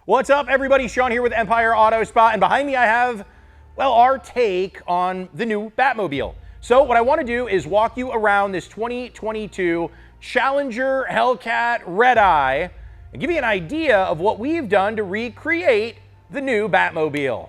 What's up, everybody? Sean here with Empire Auto Spot, and behind me I have, well, our take on the new Batmobile. So what I want to do is walk you around this 2022 Challenger Hellcat Red Eye and give you an idea of what we've done to recreate the new Batmobile.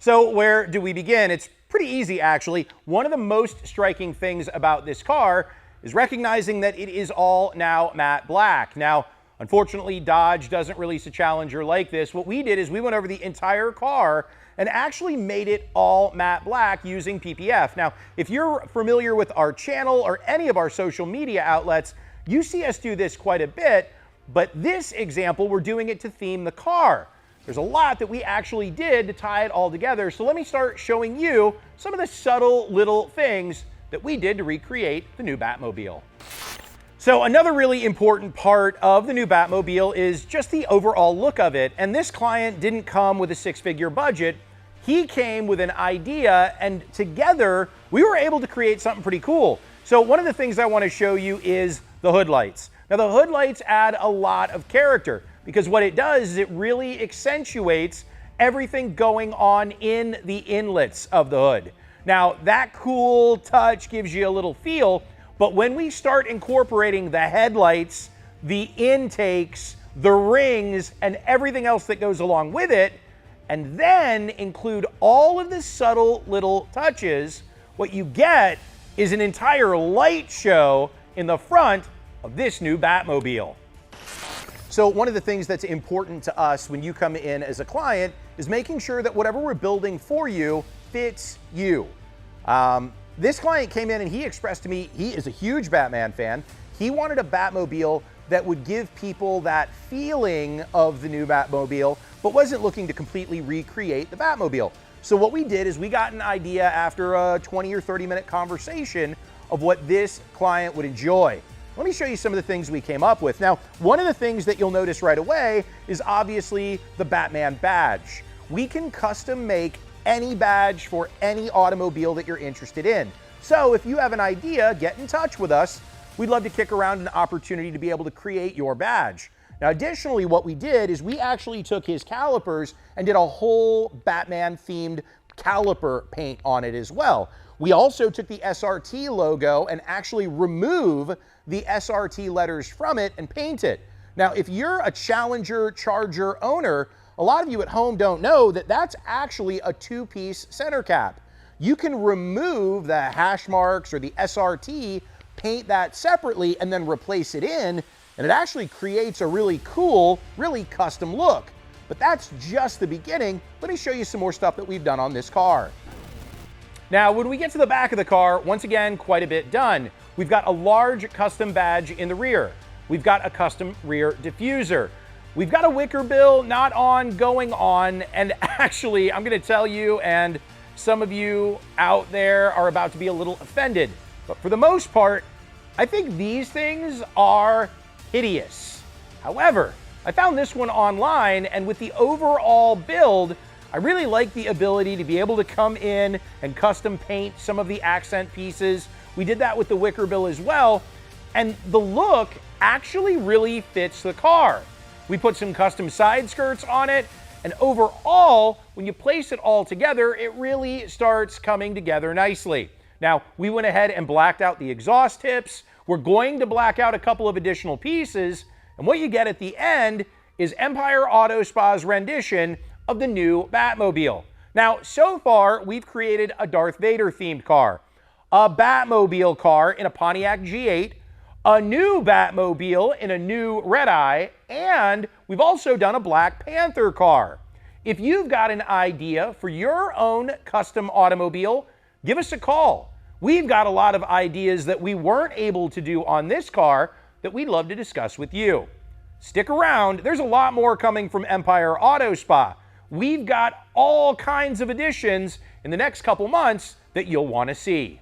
So where do we begin? It's pretty easy, actually. One of the most striking things about this car is recognizing that it is all now matte black. Now, unfortunately, Dodge doesn't release a Challenger like this. What we did is we went over the entire car and actually made it all matte black using PPF. Now, if you're familiar with our channel or any of our social media outlets, you see us do this quite a bit, but this example, we're doing it to theme the car. There's a lot that we actually did to tie it all together, so let me start showing you some of the subtle little things that we did to recreate the new Batmobile. So another really important part of the new Batmobile is just the overall look of it, and this client didn't come with a six-figure budget. He came with an idea, and together we were able to create something pretty cool. So one of the things I want to show you is the hood lights. Now the hood lights add a lot of character, because what it does is it really accentuates everything going on in the inlets of the hood. Now, that cool touch gives you a little feel, but when we start incorporating the headlights, the intakes, the rings, and everything else that goes along with it, and then include all of the subtle little touches, what you get is an entire light show in the front of this new Batmobile. So one of the things that's important to us when you come in as a client is making sure that whatever we're building for you fits you. This client came in and he expressed to me he is a huge Batman fan. He wanted a Batmobile that would give people that feeling of the new Batmobile, but wasn't looking to completely recreate the Batmobile. So what we did is we got an idea after a 20 or 30-minute conversation of what this client would enjoy. Let me show you some of the things we came up with. Now, one of the things that you'll notice right away is obviously the Batman badge. We can custom make any badge for any automobile that you're interested in. So if you have an idea, get in touch with us. We'd love to kick around an opportunity to be able to create your badge. Now, additionally, what we did is we actually took his calipers and did a whole Batman-themed caliper paint on it as well. We also took the SRT logo and actually remove the SRT letters from it and paint it. Now, if you're a Challenger Charger owner, a lot of you at home don't know that that's actually a two-piece center cap. You can remove the hash marks or the SRT, paint that separately, and then replace it in, and it actually creates a really cool, really custom look. But that's just the beginning. Let me show you some more stuff that we've done on this car. Now, when we get to the back of the car, once again, quite a bit done. We've got a large custom badge in the rear. We've got a custom rear diffuser. We've got a wicker bill, not on, going on, and actually, I'm gonna tell you, and some of you out there are about to be a little offended, but for the most part, I think these things are hideous. However, I found this one online, and with the overall build, I really like the ability to be able to come in and custom paint some of the accent pieces. We did that with the wicker bill as well, and the look actually really fits the car. We put some custom side skirts on it, and overall, when you place it all together, it really starts coming together nicely. Now, we went ahead and blacked out the exhaust tips. We're going to black out a couple of additional pieces, and what you get at the end is Empire Auto Spa's rendition of the new Batmobile. Now, so far, we've created a Darth Vader themed car, a Batmobile car in a Pontiac G8, a new Batmobile in a new Red Eye, and we've also done a Black Panther car. If you've got an idea for your own custom automobile, give us a call. We've got a lot of ideas that we weren't able to do on this car that we'd love to discuss with you. Stick around, there's a lot more coming from Empire Auto Spa. We've got all kinds of additions in the next couple months that you'll want to see.